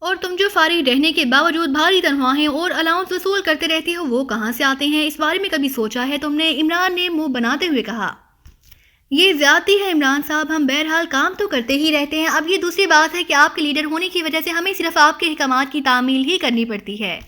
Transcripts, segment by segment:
اور تم جو فارغ رہنے کے باوجود بھاری تنخواہیں اور الاؤنس وصول کرتے رہتے ہو وہ کہاں سے آتے ہیں؟ اس بارے میں کبھی سوچا ہے تم نے؟ عمران نے منہ بناتے ہوئے کہا۔ یہ زیادتی ہے عمران صاحب، ہم بہرحال کام تو کرتے ہی رہتے ہیں۔ اب یہ دوسری بات ہے کہ آپ کے لیڈر ہونے کی وجہ سے ہمیں صرف آپ کے احکامات کی تعمیل ہی کرنی پڑتی ہے،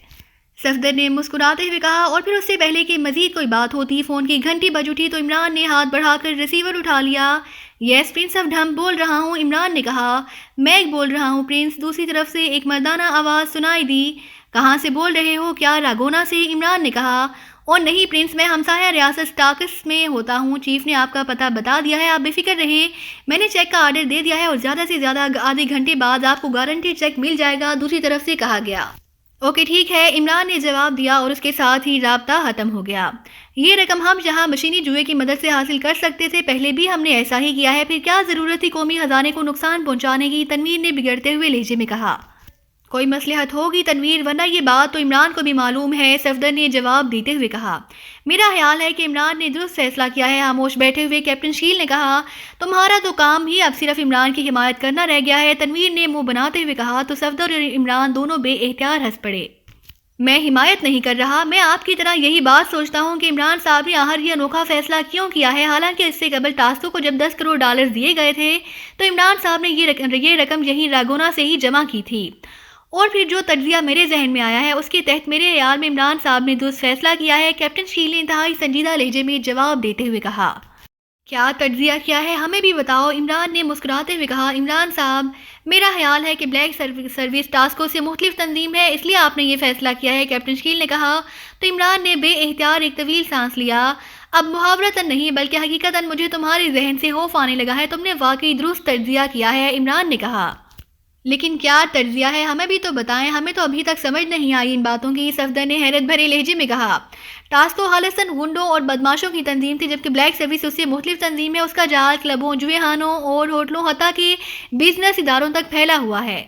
صفدر نے مسکراتے ہوئے کہا۔ اور پھر اس سے پہلے کہ مزید کوئی بات ہوتی فون کی گھنٹی بج اٹھی تو عمران نے ہاتھ بڑھا کر ریسیور اٹھا لیا۔ یس پرنس آف ڈھم بول رہا ہوں، عمران نے کہا۔ میگ بول رہا ہوں پرنس، دوسری طرف سے ایک مردانہ آواز سنائی دی۔ کہاں سے بول رہے ہو؟ کیا راگونا سے؟ عمران نے کہا۔ اور نہیں پرنس، میں ہمسایہ ریاست سٹاکس میں ہوتا ہوں، چیف نے آپ کا پتہ بتا دیا ہے، آپ بے فکر رہیں، میں نے چیک کا آرڈر دے دیا ہے اور زیادہ سے زیادہ آدھے گھنٹے بعد آپ کو گارنٹی چیک مل جائے گا، دوسری طرف سے کہا گیا۔ اوکے ٹھیک ہے، عمران نے جواب دیا اور اس کے ساتھ ہی رابطہ ختم ہو گیا۔ یہ رقم ہم جہاں مشینی جوئے کی مدد سے حاصل کر سکتے تھے پہلے بھی ہم نے ایسا ہی کیا ہے، پھر کیا ضرورت تھی قومی خزانے کو نقصان پہنچانے کی؟ تنویر نے بگڑتے ہوئے لہجے میں کہا۔ کوئی مصلحت ہوگی تنویر، ورنہ یہ بات تو عمران کو بھی معلوم ہے، صفدر نے جواب دیتے ہوئے کہا۔ میرا خیال ہے کہ عمران نے درست فیصلہ کیا ہے، خاموش بیٹھے ہوئے کیپٹن شیل نے کہا۔ تمہارا تو کام ہی اب صرف عمران کی حمایت کرنا رہ گیا ہے، تنویر نے منہ بناتے ہوئے کہا تو صفدر اور عمران دونوں بے اختیار ہنس پڑے۔ میں حمایت نہیں کر رہا، میں آپ کی طرح یہی بات سوچتا ہوں کہ عمران صاحب نے آخر یہ انوکھا فیصلہ کیوں کیا ہے؟ حالانکہ اس سے قبل ٹاسکو کو جب 10 کروڑ ڈالر دیے گئے تھے تو عمران صاحب نے یہ رقم یہی راگونا سے ہی جمع کی تھی، اور پھر جو تجزیہ میرے ذہن میں آیا ہے اس کے تحت میرے خیال میں عمران صاحب نے درست فیصلہ کیا ہے، کیپٹن شیل نے انتہائی سنجیدہ لہجے میں جواب دیتے ہوئے کہا۔ کیا تجزیہ کیا ہے؟ ہمیں بھی بتاؤ، عمران نے مسکراتے ہوئے کہا۔ عمران صاحب، میرا خیال ہے کہ بلیک سروس ٹاسکو سے مختلف تنظیم ہے، اس لیے آپ نے یہ فیصلہ کیا ہے، کیپٹن شکیل نے کہا۔ تو عمران نے بے اختیار ایک طویل سانس لیا۔ اب محاورتاً نہیں بلکہ حقیقتاً مجھے تمہارے ذہن سے خوف آنے لگا ہے، تم نے واقعی درست تجزیہ کیا ہے، عمران نے کہا۔ لیکن کیا تجزیہ ہے؟ ہمیں بھی تو بتائیں، ہمیں تو ابھی تک سمجھ نہیں آئی ان باتوں کی، صفدر نے حیرت بھرے لہجے میں کہا۔ ٹاسکو خالصاً گنڈوں اور بدماشوں کی تنظیم تھی، جبکہ بلیک سروس اس سے مختلف تنظیم ہے، اس کا جال کلبوں، جوئے خانوں اور ہوٹلوں حتیٰ کہ بزنس اداروں تک پھیلا ہوا ہے۔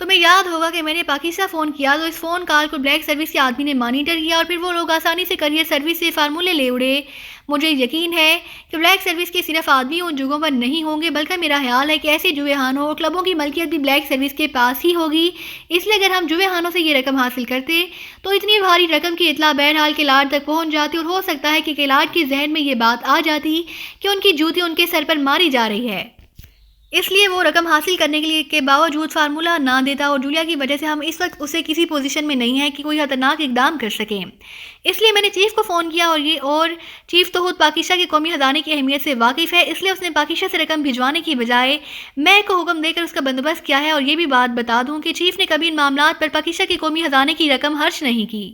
تمہیں یاد ہوگا کہ میں نے پاکستان فون کیا تو اس فون کال کو بلیک سروس کے آدمی نے مانیٹر کیا اور پھر وہ لوگ آسانی سے کریئر سروس سے فارمولے لے اڑے۔ مجھے یقین ہے کہ بلیک سروس کے صرف آدمی ان جگہوں پر نہیں ہوں گے، بلکہ میرا خیال ہے کہ ایسے جوئے خانوں اور کلبوں کی ملکیت بھی بلیک سروس کے پاس ہی ہوگی، اس لیے اگر ہم جوئے خانوں سے یہ رقم حاصل کرتے تو اتنی بھاری رقم کی اطلاع بہرحال کلاڈ تک پہنچ جاتی، اور ہو سکتا ہے کہ کلاڈ کے ذہن میں یہ بات آ جاتی کہ ان کی جوتی ان کے سر پر ماری جا رہی ہے، اس لیے وہ رقم حاصل کرنے کے باوجود فارمولہ نہ دیتا، اور جولیا کی وجہ سے ہم اس وقت اسے کسی پوزیشن میں نہیں ہیں کہ کوئی خطرناک اقدام کر سکیں۔ اس لیے میں نے چیف کو فون کیا اور چیف تو خود پاکستان کے قومی خزانے کی اہمیت سے واقف ہے، اس لیے اس نے پاکستان سے رقم بھجوانے کی بجائے میں کو حکم دے کر اس کا بندوبست کیا ہے۔ اور یہ بھی بات بتا دوں کہ چیف نے کبھی ان معاملات پر پاکستان کے قومی خزانے کی رقم خرچ نہیں کی۔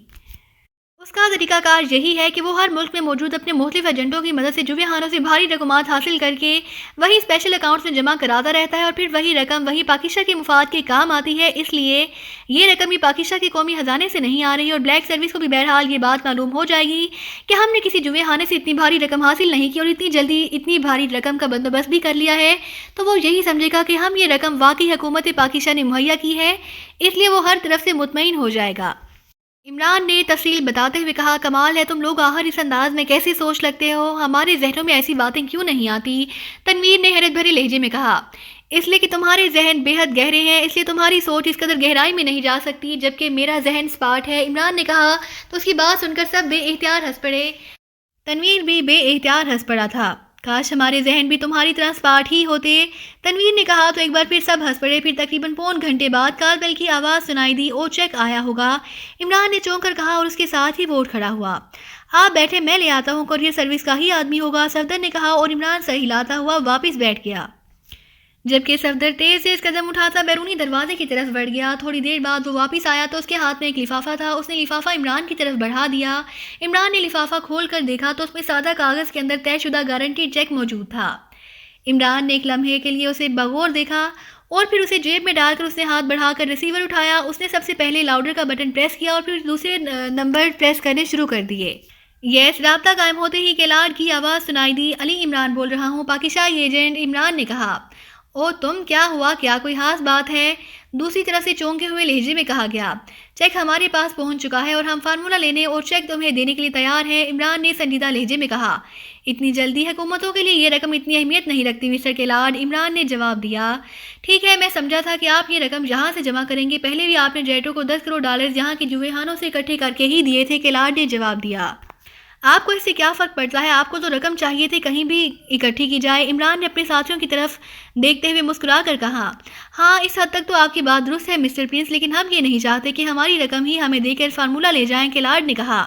اس کا طریقہ کار یہی ہے کہ وہ ہر ملک میں موجود اپنے مختلف ایجنٹوں کی مدد سے جوئے خانوں سے بھاری رقومات حاصل کر کے وہی اسپیشل اکاؤنٹس میں جمع کراتا رہتا ہے، اور پھر وہی رقم وہی پاکستان کے مفاد کے کام آتی ہے، اس لیے یہ رقم بھی پاکستان کے قومی خزانے سے نہیں آ رہی، اور بلیک سروس کو بھی بہرحال یہ بات معلوم ہو جائے گی کہ ہم نے کسی جوئے خانے سے اتنی بھاری رقم حاصل نہیں کی اور اتنی جلدی اتنی بھاری رقم کا بندوبست بھی کر لیا ہے، تو وہ یہی سمجھے گا کہ ہم یہ رقم واقعی حکومت پاکستان نے مہیا کی ہے، اس لیے وہ ہر طرف سے مطمئن ہو جائے گا۔ عمران نے تفصیل بتاتے ہوئے کہا۔ کمال ہے، تم لوگ آخر اس انداز میں کیسے سوچ لگتے ہو؟ ہمارے ذہنوں میں ایسی باتیں کیوں نہیں آتی؟ تنویر نے حیرت بھرے لہجے میں کہا۔ اس لیے کہ تمہارے ذہن بے حد گہرے ہیں، اس لیے تمہاری سوچ اس قدر گہرائی میں نہیں جا سکتی، جبکہ میرا ذہن سپاٹ ہے، عمران نے کہا۔ تو اس کی بات سن کر سب بے اختیار ہنس پڑے، تنویر بھی بے اختیار ہنس پڑا تھا۔ کاش ہمارے ذہن بھی تمہاری طرح سپاٹ ہی ہوتے، تنویر نے کہا۔ تو ایک بار پھر سب ہنس پڑے۔ پھر تقریباً پون گھنٹے بعد کال بیل کی آواز سنائی دی۔ او چیک آیا ہوگا، عمران نے چونک کر کہا، اور اس کے ساتھ ہی وہ اٹھ کھڑا ہوا۔ آپ بیٹھے، میں لے آتا ہوں، کوریئر سروس کا ہی آدمی ہوگا، صفدر نے کہا، اور عمران سر ہلاتا ہوا واپس بیٹھ گیا، جبکہ صفدر تیز قدم اٹھاتا بیرونی دروازے کی طرف بڑھ گیا۔ تھوڑی دیر بعد وہ واپس آیا تو اس کے ہاتھ میں ایک لفافہ تھا، اس نے لفافہ عمران کی طرف بڑھا دیا۔ عمران نے لفافہ کھول کر دیکھا تو اس میں سادہ کاغذ کے اندر طے شدہ گارنٹی چیک موجود تھا۔ عمران نے ایک لمحے کے لیے اسے بغور دیکھا اور پھر اسے جیب میں ڈال کر اس نے ہاتھ بڑھا کر ریسیور اٹھایا۔ اس نے سب سے پہلے لاؤڈر کا بٹن پریس کیا اور پھر دوسرے نمبر پریس کرنے شروع کر دیے۔ یس، رابطہ قائم ہوتے ہی کلاڈ کی آواز سنائی دی۔ علی عمران بول رہا ہوں، پاکستانی ایجنٹ، عمران نے کہا۔ او تم کیا ہوا، کیا کوئی خاص بات ہے؟ دوسری طرف سے چونکے ہوئے لہجے میں کہا گیا۔ چیک ہمارے پاس پہنچ چکا ہے اور ہم فارمولہ لینے اور چیک تمہیں دینے کے لیے تیار ہیں، عمران نے سنجیدہ لہجے میں کہا۔ اتنی جلدی؟ حکومتوں کے لیے یہ رقم اتنی اہمیت نہیں رکھتی مسٹر کیلاڈ، عمران نے جواب دیا۔ ٹھیک ہے، میں سمجھا تھا کہ آپ یہ رقم یہاں سے جمع کریں گے، پہلے بھی آپ نے جیٹو کو 10 کروڑ ڈالرز یہاں کے جوئے خانوں سے اکٹھے کر کے ہی دیے تھے، کیلاڈ نے جواب دیا۔ آپ کو اس سے کیا فرق پڑتا ہے؟ آپ کو تو رقم چاہیے تھی کہیں بھی اکٹھی کی جائے، عمران نے اپنے ساتھیوں کی طرف دیکھتے ہوئے مسکرا کر کہا۔ ہاں اس حد تک تو آپ کی بات درست ہے مسٹر پرنس، لیکن ہم یہ نہیں چاہتے کہ ہماری رقم ہی ہمیں دے کر فارمولہ لے جائیں، کیلاڈ نے کہا۔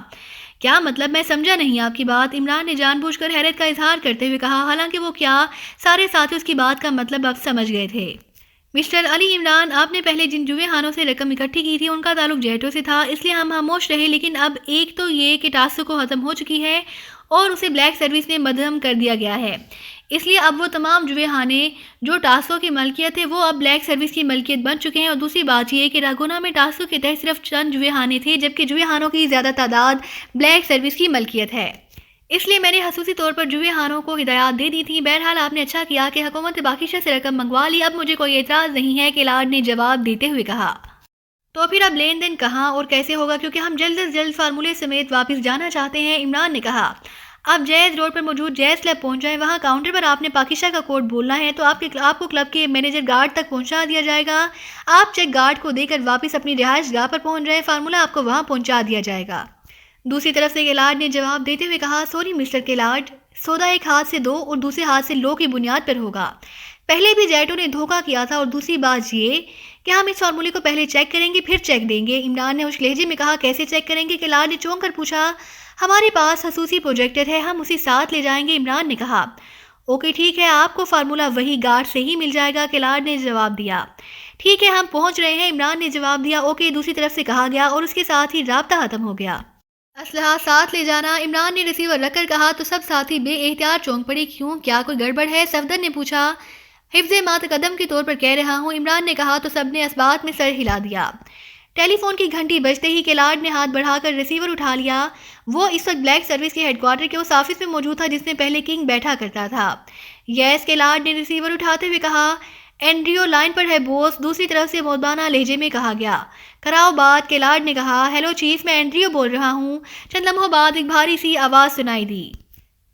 کیا مطلب؟ میں سمجھا نہیں آپ کی بات، عمران نے جان بوجھ کر حیرت کا اظہار کرتے ہوئے کہا، حالانکہ وہ کیا سارے ساتھی اس کی بات کا مطلب اب سمجھ گئے تھے۔ مسٹر علی عمران، آپ نے پہلے جن جوئے خانوں سے رقم اکٹھی کی تھی ان کا تعلق جیٹو سے تھا، اس لیے ہم خاموش رہے، لیکن اب ایک تو یہ کہ ٹاسکو کو ختم ہو چکی ہے اور اسے بلیک سروس میں منظم کر دیا گیا ہے، اس لیے اب وہ تمام جوئے خانے جو ٹاسکو کی ملکیت ہے وہ اب بلیک سروس کی ملکیت بن چکے ہیں۔ اور دوسری بات یہ کہ راگونا میں ٹاسکو کے تحت صرف چند جوئے خانے تھے، جبکہ جوئے خانوں کی زیادہ تعداد بلیک سروس کی ملکیت ہے، اس لیے میں نے خصوصی طور پر جوئے خانوں کو ہدایات دے دی تھی۔ بہرحال آپ نے اچھا کیا کہ حکومت باقیشہ سے رقم منگوا لی، اب مجھے کوئی اعتراض نہیں ہے، کیلاڈ نے جواب دیتے ہوئے کہا۔ تو پھر اب لین دین کہاں اور کیسے ہوگا، کیونکہ ہم جلد از جلد فارمولے سمیت واپس جانا چاہتے ہیں، عمران نے کہا۔ آپ جیز روڈ پر موجود جیز کلب پہنچ جائیں، وہاں کاؤنٹر پر آپ نے پاکشہ کا کوڈ بولنا ہے تو آپ کو کلب کے مینیجر گارڈ تک پہنچا دیا جائے گا۔ آپ چیک گارڈ کو دے کر واپس اپنی رہائش گاہ پر پہنچ جائیں، فارمولہ آپ کو وہاں پہنچا دیا جائے گا۔ دوسری طرف سے کیلاڈ نے جواب دیتے ہوئے کہا، سوری مسٹر کیلاڈ، سودا ایک ہاتھ سے دو اور دوسرے ہاتھ سے لو کی بنیاد پر ہوگا۔ پہلے بھی جیٹو نے دھوکہ کیا تھا، اور دوسری بات یہ کہ ہم اس فارمولے کو پہلے چیک کریں گے پھر چیک دیں گے، عمران نے اس لہجے میں کہا۔ کیسے چیک کریں گے؟ کیلاڈ نے چونک کر پوچھا۔ ہمارے پاس خصوصی پروجیکٹر ہے، ہم اسے ساتھ لے جائیں گے، عمران نے کہا۔ اوکے ٹھیک ہے، آپ کو فارمولہ وہی گارڈ سے ہی مل جائے گا، کیلاڈ نے جواب دیا۔ ٹھیک ہے ہم پہنچ رہے ہیں، عمران نے جواب دیا۔ اوکے دوسری طرف سے کہا گیا اور اس کے ساتھ ہی رابطہ ختم ہو گیا۔ اسلحہ ساتھ لے جانا، عمران نے ریسیور رکھ کر کہا تو سب ساتھی بے احتیاط چونک پڑے۔ کیوں، کیا کوئی گڑبڑ ہے؟ صفدر نے پوچھا۔ حفظ متقدم کے طور پر کہہ رہا ہوں، عمران نے کہا تو سب نے اس بات میں سر ہلا دیا۔ ٹیلی فون کی گھنٹی بجتے ہی کیلاڈ نے ہاتھ بڑھا کر ریسیور اٹھا لیا۔ وہ اس وقت بلیک سروس کے ہیڈ کوارٹر کے اس آفس میں موجود تھا جس میں پہلے کنگ بیٹھا کرتا تھا۔ یس، کیلاڈ نے ریسیور اٹھاتے ہوئے کہا۔ اینڈریو لائن پر ہے بوس، دوسری طرف سے مودبانہ لہجے میں کہا گیا۔ کراؤ بات، کیلاڈ نے کہا۔ ہیلو چیف، میں اینڈریو بول رہا ہوں۔ چند لمحوں بعد ایک بھاری سی آواز سنائی دی۔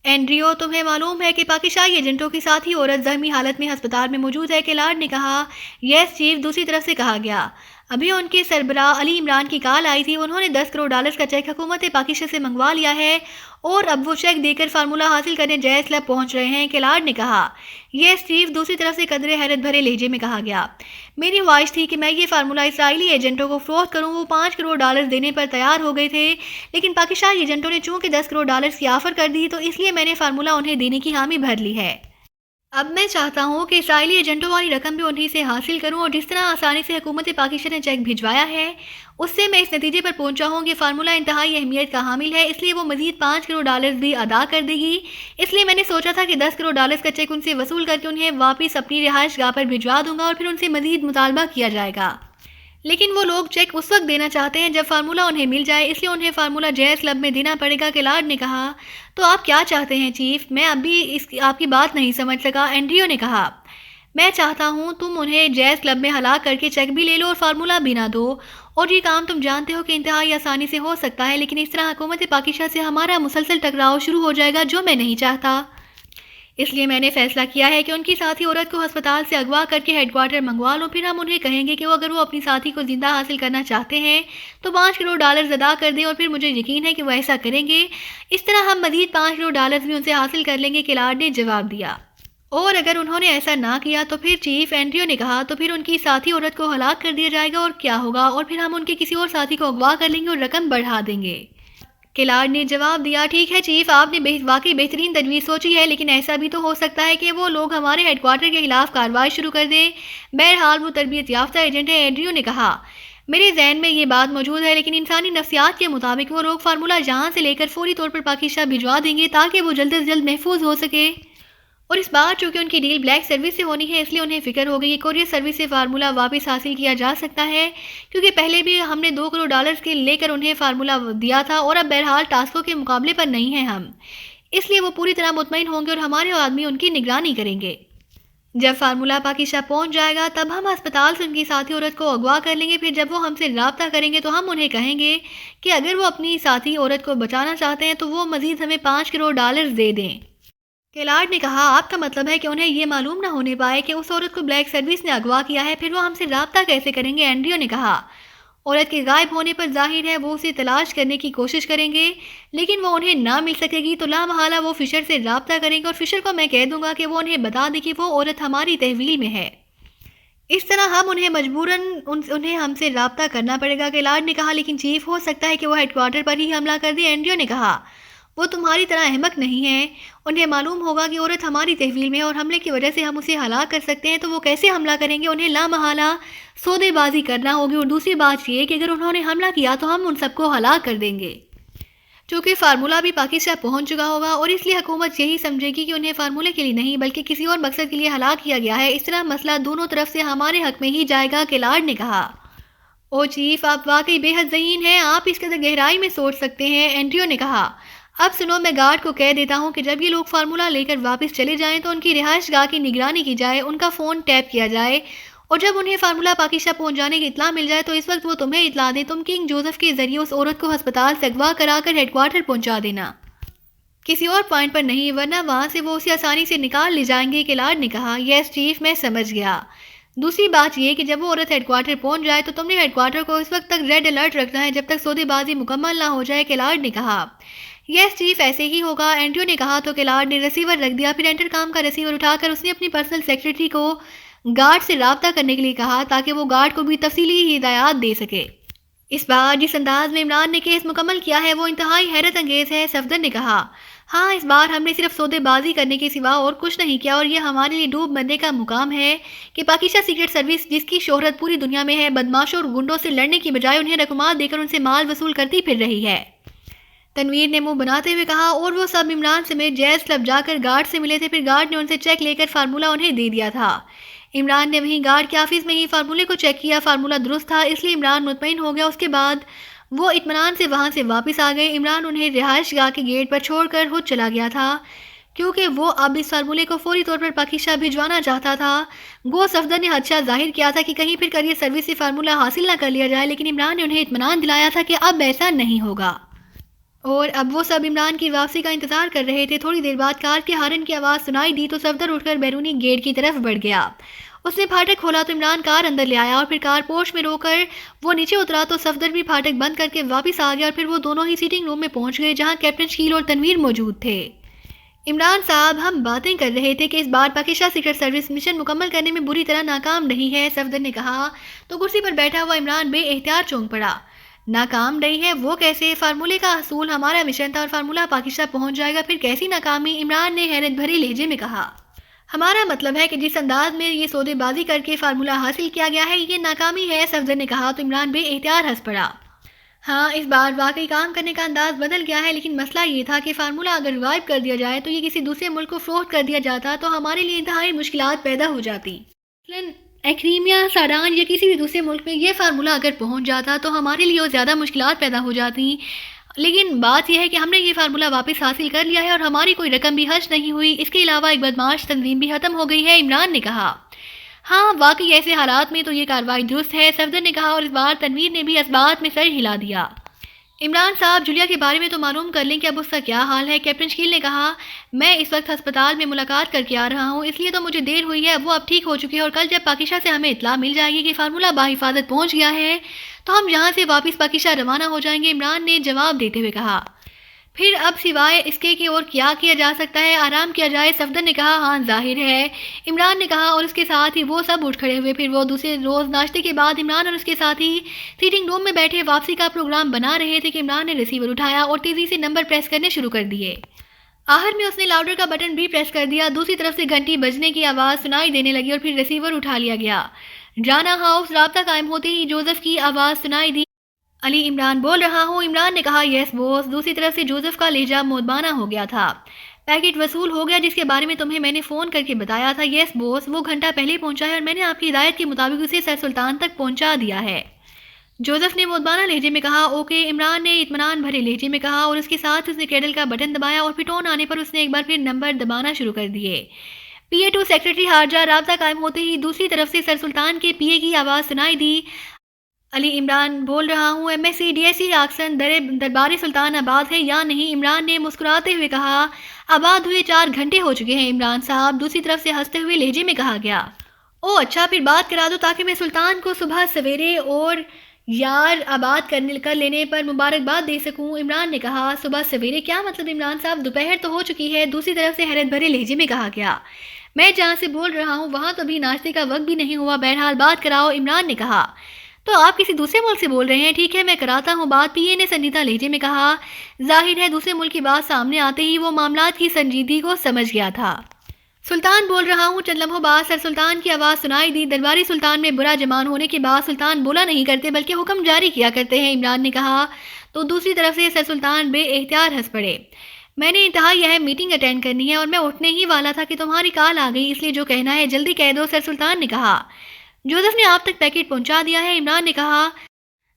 اینڈریو، تمہیں معلوم ہے کہ پاکستانی ایجنٹوں کی ساتھی عورت زخمی حالت میں ہسپتال میں موجود ہے، کیلاڈ نے کہا۔ یس چیف، دوسری طرف سے کہا گیا۔ ابھی ان کے سربراہ علی عمران کی کال آئی تھی، انہوں نے 10 کروڑ ڈالرز کا چیک حکومت پاکستان سے منگوا لیا ہے اور اب وہ چیک دے کر فارمولہ حاصل کرنے جیز کلب پہنچ رہے ہیں، کیلاڈ نے کہا۔ یس چیف، دوسری طرف سے قدرے حیرت بھرے لہجے میں کہا گیا۔ میری خواہش تھی کہ میں یہ فارمولہ اسرائیلی ایجنٹوں کو فروخت کروں، وہ 5 کروڑ ڈالرز دینے پر تیار ہو گئے تھے، لیکن پاکستانی ایجنٹوں نے چونکہ 10 کروڑ ڈالرز کی آفر کر دی تو اس لیے میں نے فارمولہ انہیں دینے کی حامی بھر لی ہے۔ اب میں چاہتا ہوں کہ اسرائیلی ایجنٹوں والی رقم بھی انہیں سے حاصل کروں، اور جس طرح آسانی سے حکومت پاکستان نے چیک بھجوایا ہے اس سے میں اس نتیجے پر پہنچا ہوں کہ فارمولہ انتہائی اہمیت کا حامل ہے، اس لیے وہ مزید 5 کروڑ ڈالرز بھی ادا کر دے گی۔ اس لیے میں نے سوچا تھا کہ 10 کروڑ ڈالرز کا چیک ان سے وصول کر کے انہیں واپس اپنی رہائش گاہ پر بھجوا دوں گا اور پھر ان سے مزید مطالبہ کیا جائے گا، لیکن وہ لوگ چیک اس وقت دینا چاہتے ہیں جب فارمولہ انہیں مل جائے، اس لیے انہیں فارمولہ جیز کلب میں دینا پڑے گا، کیلاڈ نے کہا۔ تو آپ کیا چاہتے ہیں چیف؟ میں ابھی آپ کی بات نہیں سمجھ سکا، اینڈریو نے کہا۔ میں چاہتا ہوں تم انہیں جیز کلب میں ہلاک کر کے چیک بھی لے لو اور فارمولہ بھی نہ دو، اور یہ کام تم جانتے ہو کہ انتہائی آسانی سے ہو سکتا ہے، لیکن اس طرح حکومت پاکستان سے ہمارا مسلسل ٹکراؤ شروع ہو جائے گا جو میں نہیں چاہتا۔ اس لیے میں نے فیصلہ کیا ہے کہ ان کی ساتھی عورت کو ہسپتال سے اغوا کر کے ہیڈ کوارٹر منگوا لوں، پھر ہم انہیں کہیں گے کہ اگر وہ اپنی ساتھی کو زندہ حاصل کرنا چاہتے ہیں تو 5 کروڑ ڈالرز ادا کر دیں، اور پھر مجھے یقین ہے کہ وہ ایسا کریں گے۔ اس طرح ہم مزید 5 کروڑ ڈالرز بھی ان سے حاصل کر لیں گے، کیلاڈ نے جواب دیا۔ اور اگر انہوں نے ایسا نہ کیا تو پھر چیف، اینڈریو نے کہا، تو پھر ان کی ساتھی عورت کو ہلاک کر دیا جائے گا اور کیا ہوگا، اور پھر ہم ان کے کسی اور ساتھی کو اغوا کر لیں گے اور رقم بڑھا دیں گے، کیلاڈ نے جواب دیا۔ ٹھیک ہے چیف، آپ نے واقعی بہترین تجویز سوچی ہے، لیکن ایسا بھی تو ہو سکتا ہے کہ وہ لوگ ہمارے ہیڈ کوارٹر کے خلاف کارروائی شروع کر دیں۔ بہرحال وہ تربیت یافتہ ایجنٹ ہیں، اینڈریو نے کہا۔ میرے ذہن میں یہ بات موجود ہے، لیکن انسانی نفسیات کے مطابق وہ لوگ فارمولہ یہاں سے لے کر فوری طور پر پاکستان بھجوا دیں گے تاکہ وہ جلد از جلد محفوظ ہو سکے، اور اس بار چونکہ ان کی ڈیل بلیک سروس سے ہونی ہے اس لیے انہیں فکر ہو گئی کہ کوریئر سروس سے فارمولہ واپس حاصل کیا جا سکتا ہے، کیونکہ پہلے بھی ہم نے 2 کروڑ ڈالرز کے لے کر انہیں فارمولہ دیا تھا، اور اب بہرحال ٹاسکو کے مقابلے پر نہیں ہیں ہم، اس لیے وہ پوری طرح مطمئن ہوں گے اور ہمارے آدمی ان کی نگرانی کریں گے۔ جب فارمولہ پاکیزہ پہنچ جائے گا تب ہم ہسپتال سے ان کی ساتھی عورت کو اغوا کر لیں گے. پھر جب وہ ہم سے رابطہ کریں گے تو ہم انہیں کہیں گے کہ اگر وہ اپنی ساتھی عورت کو بچانا چاہتے ہیں تو وہ مزید ہمیں $5 کروڑ دے دیں. کیلارڈ نے کہا آپ کا مطلب ہے کہ انہیں یہ معلوم نہ ہونے پائے کہ اس عورت کو بلیک سروس نے اغوا کیا ہے. پھر وہ ہم سے رابطہ کیسے کریں گے؟ اینڈریو نے کہا. عورت کے غائب ہونے پر ظاہر ہے وہ اسے تلاش کرنے کی کوشش کریں گے لیکن وہ انہیں نہ مل سکے گی تو لامحالہ وہ فشر سے رابطہ کریں گے اور فشر کو میں کہہ دوں گا کہ وہ انہیں بتا دے کہ وہ عورت ہماری تحویل میں ہے. اس طرح ہم انہیں مجبوراً انہیں ہم سے رابطہ کرنا پڑے گا. کیلارڈ نے کہا لیکن چیف ہو سکتا ہے کہ وہ ہیڈ کوارٹر پر ہی حملہ کر دے. اینڈریو نے کہا وہ تمہاری طرح احمق نہیں ہے. انہیں معلوم ہوگا کہ عورت ہماری تحویل میں ہے اور حملے کی وجہ سے ہم اسے ہلاک کر سکتے ہیں تو وہ کیسے حملہ کریں گے؟ انہیں لامحالہ سودے بازی کرنا ہوگی. اور دوسری بات یہ کہ اگر انہوں نے حملہ کیا تو ہم ان سب کو ہلاک کر دیں گے. چونکہ فارمولہ بھی پاکستان پہنچ چکا ہوگا اور اس لیے حکومت یہی سمجھے گی کہ انہیں فارمولے کے لیے نہیں بلکہ کسی اور مقصد کے لیے ہلاک کیا گیا ہے. اس طرح مسئلہ دونوں طرف سے ہمارے حق میں ہی جائے گا. کیلارڈ نے کہا او چیف آپ واقعی بے حد ذہین ہیں. آپ اس قدر گہرائی میں سوچ سکتے ہیں. اینڈریو نے کہا اب سنو میں گارڈ کو کہہ دیتا ہوں کہ جب یہ لوگ فارمولہ لے کر واپس چلے جائیں تو ان کی رہائش گاہ کی نگرانی کی جائے, ان کا فون ٹیپ کیا جائے اور جب انہیں فارمولہ پاکستان پہنچ جانے کی اطلاع مل جائے تو اس وقت وہ تمہیں اطلاع دیں. تم کنگ جوزف کے ذریعے اس عورت کو ہسپتال سے اغوا کرا کر ہیڈ کوارٹر پہنچا دینا, کسی اور پوائنٹ پر نہیں, ورنہ وہاں سے وہ اسے آسانی سے نکال لے جائیں گے. کیلارڈ نے کہا یس چیف میں سمجھ گیا. دوسری بات یہ کہ جب وہ عورت ہیڈ کوارٹر پہنچ جائے تو تم نے ہیڈ کوارٹر کو اس وقت تک ریڈ الرٹ رکھنا ہے جب تک سودے بازی مکمل نہ ہو جائے. کیلارڈ نے کہا یس چیف ایسے ہی ہوگا. اینڈریو نے کہا تو کیلارڈ نے ریسیور رکھ دیا. پھر انٹر کام کا ریسیور اٹھا کر اس نے اپنی پرسنل سیکرٹری کو گارڈ سے رابطہ کرنے کے لیے کہا تاکہ وہ گارڈ کو بھی تفصیلی ہدایات دے سکے. اس بار جس انداز میں عمران نے کیس مکمل کیا ہے وہ انتہائی حیرت انگیز ہے. صفدر نے کہا ہاں اس بار ہم نے صرف سودے بازی کرنے کے سوا اور کچھ نہیں کیا اور یہ ہمارے لیے ڈوب مرنے کا مقام ہے کہ پاکستان سیکرٹ سروس جس کی شہرت پوری دنیا میں ہے بدماشوں اور گنڈوں سے لڑنے کی بجائے انہیں رقومات دے کر ان سے مال وصول کرتی پھر رہی ہے. تنویر نے منہ بناتے ہوئے کہا اور وہ سب عمران سمیت جیز کلب جا کر گارڈ سے ملے تھے. پھر گارڈ نے ان سے چیک لے کر فارمولہ انہیں دے دیا تھا. عمران نے وہیں گارڈ کے آفس میں ہی فارمولے کو چیک کیا. فارمولہ درست تھا اس لیے عمران مطمئن ہو گیا. اس کے بعد وہ اطمینان سے وہاں سے واپس آ گئے. عمران انہیں رہائش گاہ کے گیٹ پر چھوڑ کر خود چلا گیا تھا کیونکہ وہ اب اس فارمولے کو فوری طور پر پاکستان بھجوانا چاہتا تھا. گو صفدر نے خدشہ ظاہر کیا تھا کہ کہیں پھر کریئر سروس سے فارمولہ حاصل نہ کر لیا جائے لیکن عمران نے انہیں اطمینان دلایا تھا کہ اب ایسا نہیں ہوگا. اور اب وہ سب عمران کی واپسی کا انتظار کر رہے تھے. تھوڑی دیر بعد کار کے ہارن کی آواز سنائی دی تو صفدر اٹھ کر بیرونی گیٹ کی طرف بڑھ گیا. اس نے پھاٹک کھولا تو عمران کار اندر لے آیا اور پھر کار پوش میں روک کر وہ نیچے اترا تو صفدر بھی پھاٹک بند کر کے واپس آ گیا اور پھر وہ دونوں ہی سیٹنگ روم میں پہنچ گئے جہاں کیپٹن شکیل اور تنویر موجود تھے. عمران صاحب ہم باتیں کر رہے تھے کہ اس بار پاکستان سیکرٹ سروس مشن مکمل کرنے میں بری طرح ناکام رہی ہے. صفدر نے کہا تو کرسی پر بیٹھا ہوا عمران بے احتیاط چونک پڑا. ناکام رہی ہے وہ کیسے؟ فارمولے کا حصول ہمارا مشن تھا اور فارمولہ پاکستان پہنچ جائے گا پھر کیسی ناکامی؟ عمران نے حیرت بھری لہجے میں کہا ہمارا مطلب ہے کہ جس انداز میں یہ سودے بازی کر کے فارمولہ حاصل کیا گیا ہے یہ ناکامی ہے. صفدر نے کہا تو عمران بے احتیاط ہنس پڑا. ہاں اس بار واقعی کام کرنے کا انداز بدل گیا ہے لیکن مسئلہ یہ تھا کہ فارمولہ اگر غائب کر دیا جائے تو یہ کسی دوسرے ملک کو فروخت کر دیا جاتا تو ہمارے لیے انتہائی مشکلات پیدا ہو جاتی. ایکریمیا ساڈان یا کسی بھی دوسرے ملک میں یہ فارمولہ اگر پہنچ جاتا تو ہمارے لیے اور زیادہ مشکلات پیدا ہو جاتی. لیکن بات یہ ہے کہ ہم نے یہ فارمولہ واپس حاصل کر لیا ہے اور ہماری کوئی رقم بھی خرچ نہیں ہوئی. اس کے علاوہ ایک بدماش تنظیم بھی ختم ہو گئی ہے. عمران نے کہا ہاں واقعی ایسے حالات میں تو یہ کارروائی درست ہے. صفدر نے کہا اور اس بار تنویر نے بھی اس بات میں سر ہلا دیا. عمران صاحب جولیا کے بارے میں تو معلوم کر لیں کہ اب اس کا کیا حال ہے. کیپٹن شکیل نے کہا میں اس وقت ہسپتال میں ملاقات کر کے آ رہا ہوں اس لیے تو مجھے دیر ہوئی ہے. وہ اب ٹھیک ہو چکی ہے اور کل جب پاکستان سے ہمیں اطلاع مل جائے گی کہ فارمولہ باحفاظت پہنچ گیا ہے تو ہم یہاں سے واپس پاکستان روانہ ہو جائیں گے. عمران نے جواب دیتے ہوئے کہا پھر اب سوائے اس کے کہ اور کیا کیا جا سکتا ہے؟ آرام کیا جائے. صفدر نے کہا ہاں ظاہر ہے. عمران نے کہا اور اس کے ساتھ ہی وہ سب اٹھ کھڑے ہوئے. پھر وہ دوسرے روز ناشتے کے بعد عمران اور اس کے ساتھی سیٹنگ روم میں بیٹھے واپسی کا پروگرام بنا رہے تھے کہ عمران نے ریسیور اٹھایا اور تیزی سے نمبر پریس کرنے شروع کر دیے. آخر میں اس نے لاؤڈر کا بٹن بھی پریس کر دیا. دوسری طرف سے گھنٹی بجنے کی آواز سنائی دینے لگی اور پھر ریسیور اٹھا لیا گیا. جانا ہاؤس. رابطہ قائم ہوتے ہی جوزف کی آواز سنائی دی علی عمران بول رہا ہوں. عمران نے کہا یس بوس. دوسری طرف سے جوزف کا لہجہ مودبانہ ہو گیا تھا. پیکٹ وصول ہو گیا جس کے بارے میں تمہیں میں نے فون کر کے بتایا تھا. یس بوس وہ گھنٹہ پہلے پہنچا ہے اور میں نے آپ کی ہدایت کے مطابق اسے سر سلطان تک پہنچا دیا ہے. جوزف نے مودبانہ لہجے میں کہا اوکے. عمران نے اطمینان بھرے لہجے میں کہا اور اس کے ساتھ اس نے کیڈل کا بٹن دبایا اور پھر ٹون آنے پر اس نے ایک بار پھر نمبر دبانا شروع کر دیے. PA2 سیکرٹری خارجہ رابطہ قائم ہوتے ہی دوسری طرف سے سر سلطان کے PA کی آواز سنائی دی۔ علی عمران بول رہا ہوں، MSc DSc آکسن دربار سلطان آباد ہے یا نہیں؟ عمران نے مسکراتے ہوئے کہا۔ آباد ہوئے 4 گھنٹے ہو چکے ہیں عمران صاحب، دوسری طرف سے ہنستے ہوئے لہجے میں کہا گیا۔ او اچھا، پھر بات کرا دو تاکہ میں سلطان کو صبح سویرے اور یار آباد کر لینے پر مبارکباد دے سکوں۔ عمران نے کہا۔ صبح سویرے کیا مطلب عمران صاحب؟ دوپہر تو ہو چکی ہے، دوسری طرف سے حیرت بھرے لہجے میں کہا گیا۔ میں جہاں سے بول رہا ہوں وہاں تو ابھی ناشتے کا وقت بھی نہیں ہوا، بہرحال بات کراؤ، عمران نے کہا۔ تو آپ کسی دوسرے ملک سے بول رہے ہیں؟ ٹھیک ہے میں کراتا ہوں بات، PA نے سنجیدہ لہجے میں کہا۔ ظاہر ہے دوسرے ملک کی بات سامنے آتے ہی وہ معاملات کی سنجیدگی کو سمجھ گیا تھا۔ سلطان بول رہا ہوں، چند لمحوں بعد سر سلطان کی آواز سنائی دی۔ درباری سلطان میں برا جمان ہونے کے بعد سلطان بولا نہیں کرتے بلکہ حکم جاری کیا کرتے ہیں، عمران نے کہا۔ تو دوسری طرف سے سر سلطان بے اختیار ہنس پڑے۔ میں نے انتہائی اہم میٹنگ اٹینڈ کرنی ہے اور میں اٹھنے ہی والا تھا کہ تمہاری کال آ گئی، اس لیے جو کہنا ہے جلدی کہہ دو، سر سلطان نے کہا۔ جوزف نے آپ تک پیکٹ پہنچا دیا ہے، عمران نے کہا۔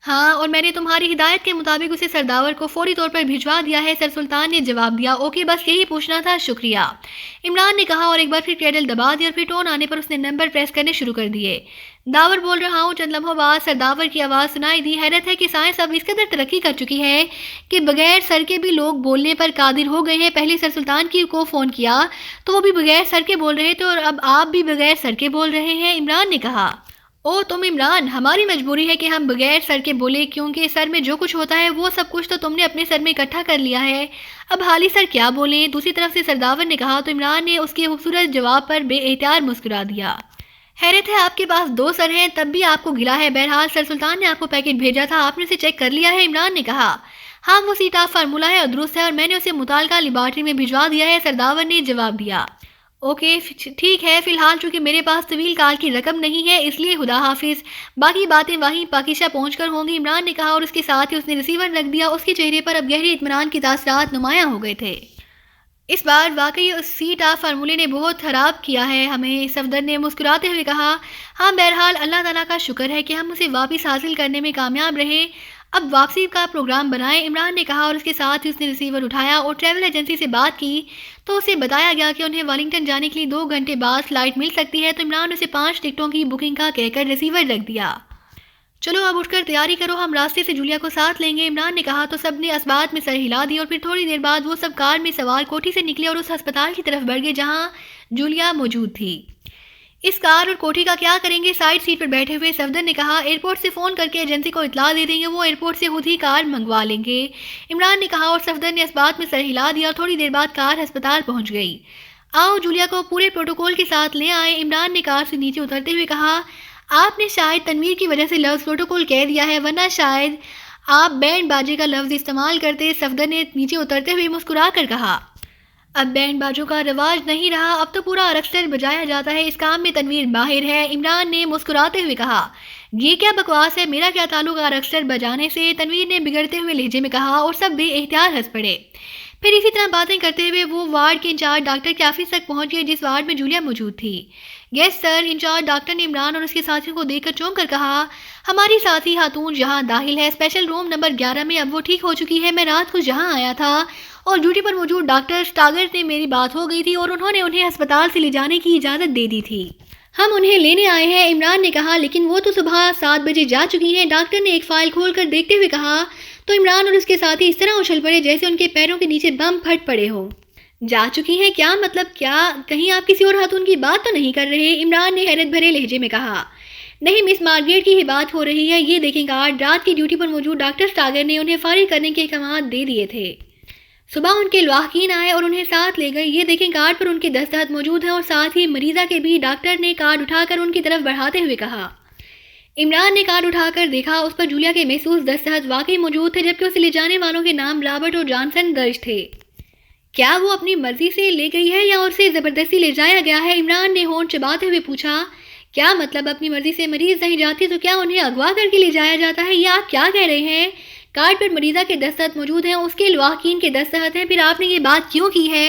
ہاں، اور میں نے تمہاری ہدایت کے مطابق اسے سرداور کو فوری طور پر بھجوا دیا ہے، سر سلطان نے جواب دیا۔ اوکے، بس یہی پوچھنا تھا، شکریہ، عمران نے کہا اور ایک بار پھر کیڈل دبا دیا اور پھر ٹون آنے پر اس نے نمبر پریس کرنے شروع کر دیے۔ داور بول رہا ہوں، چند لمحوں بعد سرداور کی آواز سنائی دی۔ حیرت ہے کہ سائنس اب اس قدر ترقی کر چکی ہے کہ بغیر سر کے بھی لوگ بولنے پر قادر ہو گئے ہیں۔ پہلے سر سلطان کی کو فون کیا تو وہ بھی بغیر سر کے بول رہے تھے اور اب آپ بھی بغیر سر کے بول رہے ہیں، عمران نے کہا۔ او تم عمران، ہماری مجبوری ہے کہ ہم بغیر سر کے بولے کیونکہ سر میں جو کچھ ہوتا ہے وہ سب کچھ تو تم نے اپنے سر میں اکٹھا کر لیا ہے، اب حالی سر کیا بولیں؟ دوسری طرف سے سرداور نے کہا۔ تو عمران نے اس کے خوبصورت جواب پر بے اختیار مسکرا دیا۔ حیرت ہے آپ کے پاس 2 سر ہیں تب بھی آپ کو گلا ہے، بہرحال سر سلطان نے آپ کو پیکٹ بھیجا تھا، آپ نے اسے چیک کر لیا ہے، عمران نے کہا۔ ہاں وہ سیٹ آف فارمولہ ہے اور درست ہے اور میں نے اسے متعلقہ لیبارٹری میں بھجوا دیا ہے، سرداور نے جواب دیا۔ اوکے ٹھیک ہے، فی الحال چونکہ میرے پاس طویل کال کی رقم نہیں ہے اس لیے خدا حافظ، باقی باتیں وہیں پاکیزہ پہنچ کر ہوں گی، عمران نے کہا اور اس کے ساتھ ہی اس نے ریسیور رکھ دیا۔ اس کے چہرے پر اب گہرے اطمینان کے تاثرات نمایاں ہو گئے تھے۔ اس بار واقعی اس سیٹ آف فارمولے نے بہت خراب کیا ہے ہمیں، صفدر نے مسکراتے ہوئے کہا۔ ہاں بہرحال اللہ تعالیٰ کا شکر ہے کہ ہم اسے واپس حاصل کرنے میں کامیاب رہے، اب واپسی کا پروگرام بنائیں، عمران نے کہا اور اس کے ساتھ ہی اس نے ریسیور اٹھایا اور ٹریول ایجنسی سے بات کی تو اسے بتایا گیا کہ انہیں وارنگٹن جانے کے لیے 2 گھنٹے بعد فلائٹ مل سکتی ہے، تو عمران نے اسے 5 ٹکٹوں کی بکنگ کا کہہ کر ریسیور رکھ دیا۔ چلو اب اٹھ کر تیاری کرو، ہم راستے سے جولیا کو ساتھ لیں گے، عمران نے کہا۔ تو سب نے اسبات میں سر ہلا دی اور پھر تھوڑی دیر بعد وہ سب کار میں سوار کوٹھی سے نکلے اور اس ہسپتال کی طرف بڑھ گئے جہاں جولیا موجود تھی۔ اس کار اور کوٹھی کا کیا کریں گے؟ سائڈ سیٹ پر بیٹھے ہوئے صفدر نے کہا۔ ایئرپورٹ سے فون کر کے ایجنسی کو اطلاع دے دیں گے، وہ ایئرپورٹ سے خود ہی کار منگوا لیں گے، عمران نے کہا اور صفدر نے اسبات میں سر ہلا دیا اور تھوڑی دیر بعد کار ہسپتال پہنچ گئی۔ آؤ جولیا کو پورے پروٹوکول کے ساتھ لے آئیں، عمران نے کار سے نیچے اترتے ہوئے کہا۔ آپ نے شاید تنویر کی وجہ سے لفظ پروٹوکول کہہ دیا ہے، ورنہ شاید آپ بینڈ باجے کا لفظ استعمال کرتے، صفدر نے نیچے اترتے ہوئے مسکرا کر کہا۔ اب بینڈ باجوں کا رواج نہیں رہا، اب تو پورا آرکسٹر بجایا جاتا ہے، اس کام میں تنویر ماہر ہے، عمران نے مسکراتے ہوئے کہا۔ یہ کیا بکواس ہے، میرا کیا تعلق آرکسٹر بجانے سے، تنویر نے بگڑتے ہوئے لہجے میں کہا اور سب بے اختیار ہنس پڑے۔ پھر اسی طرح باتیں کرتے ہوئے وہ وارڈ کے انچارج ڈاکٹر کے آفس تک پہنچ گئے جس وارڈ میں جولیا موجود تھی۔ یس سر، انچارج ڈاکٹر نے عمران اور اس کے ساتھیوں کو دیکھ کر چونک کر کہا۔ ہماری ساتھی خاتون یہاں داخل ہے، اسپیشل روم نمبر 11 میں، اب وہ ٹھیک ہو چکی ہے، میں رات کو یہاں آیا تھا اور ڈیوٹی پر موجود ڈاکٹر سٹاگر سے میری بات ہو گئی تھی اور انہوں نے انہیں ہسپتال سے لے جانے کی اجازت دے دی تھی۔ ہم انہیں لینے آئے ہیں، عمران نے کہا، لیکن وہ تو صبح 7 بجے جا چکی ہیں، ڈاکٹر نے ایک فائل کھول کر دیکھتے ہوئے کہا۔ تو عمران اور اس کے ساتھی اس طرح اچھل پڑے جیسے ان کے پیروں کے نیچے بم پھٹ پڑے ہوں۔ جا چکی ہیں کیا مطلب؟ کیا کہیں آپ کسی اور خاتون کی بات تو نہیں کر رہے؟ عمران نے حیرت بھرے لہجے میں کہا۔ نہیں مس مارگریٹ کی ہی بات ہو رہی ہے، یہ دیکھیں گارڈ رات کی ڈیوٹی پر موجود ڈاکٹر سٹاگر نے انہیں فارغ کرنے کے احکامات دے دیے تھے، صبح ان کے لواحقین آئے اور انہیں ساتھ لے گئے، یہ دیکھیں کارڈ پر ان کے دستخط موجود ہیں اور ساتھ ہی مریضہ کے بھی، ڈاکٹر نے کارڈ اٹھا کر ان کی طرف بڑھاتے ہوئے کہا۔ عمران نے کارڈ اٹھا کر دیکھا، اس پر جولیا کے محسوس دستخط واقعی موجود تھے جبکہ اسے لے جانے والوں کے نام رابرٹ اور جانسن درج تھے۔ کیا وہ اپنی مرضی سے لے گئی ہے یا اسے زبردستی لے جایا گیا ہے؟ عمران نے ہونٹ چباتے ہوئے پوچھا۔ کیا مطلب اپنی مرضی سے مریض نہیں جاتی تو کیا انہیں اغوا کر کے لے جایا جاتا ہے؟ یہ آپ کیا کہہ رہے ہیں؟ کارڈ پر مریضہ کے دستخط موجود ہیں، اس کے لواحقین کے دستخط ہیں، پھر آپ نے یہ بات کیوں کی ہے؟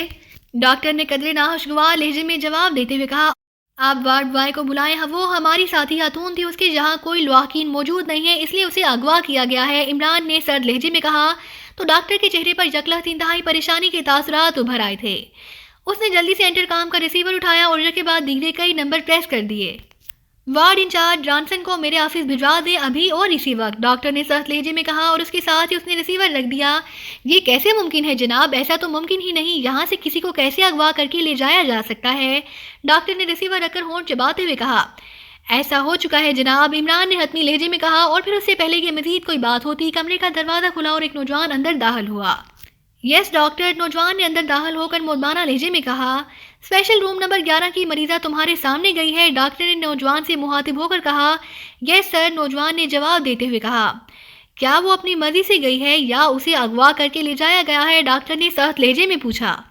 ڈاکٹر نے قدرے ناخوشگوار لہجے میں جواب دیتے ہوئے کہا۔ آپ وارڈ بوائے کو بلائیں، وہ ہماری ساتھی خاتون تھی، اس کے یہاں کوئی لواحقین موجود نہیں ہے اس لیے اسے اغوا کیا گیا ہے، عمران نے سرد لہجے میں کہا۔ تو ڈاکٹر کے چہرے پر یکلخت انتہائی پریشانی کے تاثرات ابھر آئے تھے۔ اس نے جلدی سے انٹرکام کا ریسیور اٹھایا اور کے بعد دیگر کئی نمبر پریس کر دیے۔ وارڈ انچارج جانسن کو میرے آفس بھجوا دیں ابھی اور اسی وقت، ڈاکٹر نے سخت لہجے میں کہا اور اس کے ساتھ ہی اس نے ریسیور رکھ دیا۔ یہ کیسے ممکن ہے جناب؟ ایسا تو ممکن ہی نہیں، یہاں سے کسی کو کیسے اغوا کر کے لے جایا جا سکتا ہے؟ ڈاکٹر نے ریسیور رکھ کر ہونٹ چباتے ہوئے کہا۔ ایسا ہو چکا ہے جناب، عمران نے حتمی لہجے میں کہا، اور پھر اس سے پہلے کہ مزید کوئی بات ہوتی کمرے کا دروازہ کھلا اور ایک نوجوان اندر داخل ہوا۔ یس ڈاکٹر، نوجوان نے اندر داخل ہو کر مودبانہ لہجے میں کہا۔ اسپیشل روم نمبر 11 کی مریضہ تمہارے سامنے گئی ہے، ڈاکٹر نے نوجوان سے مخاطب ہو کر کہا۔ یس سر، نوجوان نے جواب دیتے ہوئے کہا۔ کیا وہ اپنی مرضی سے گئی ہے یا اسے اغوا کر کے لے جایا گیا ہے؟ ڈاکٹر نے سخت لہجے میں پوچھا۔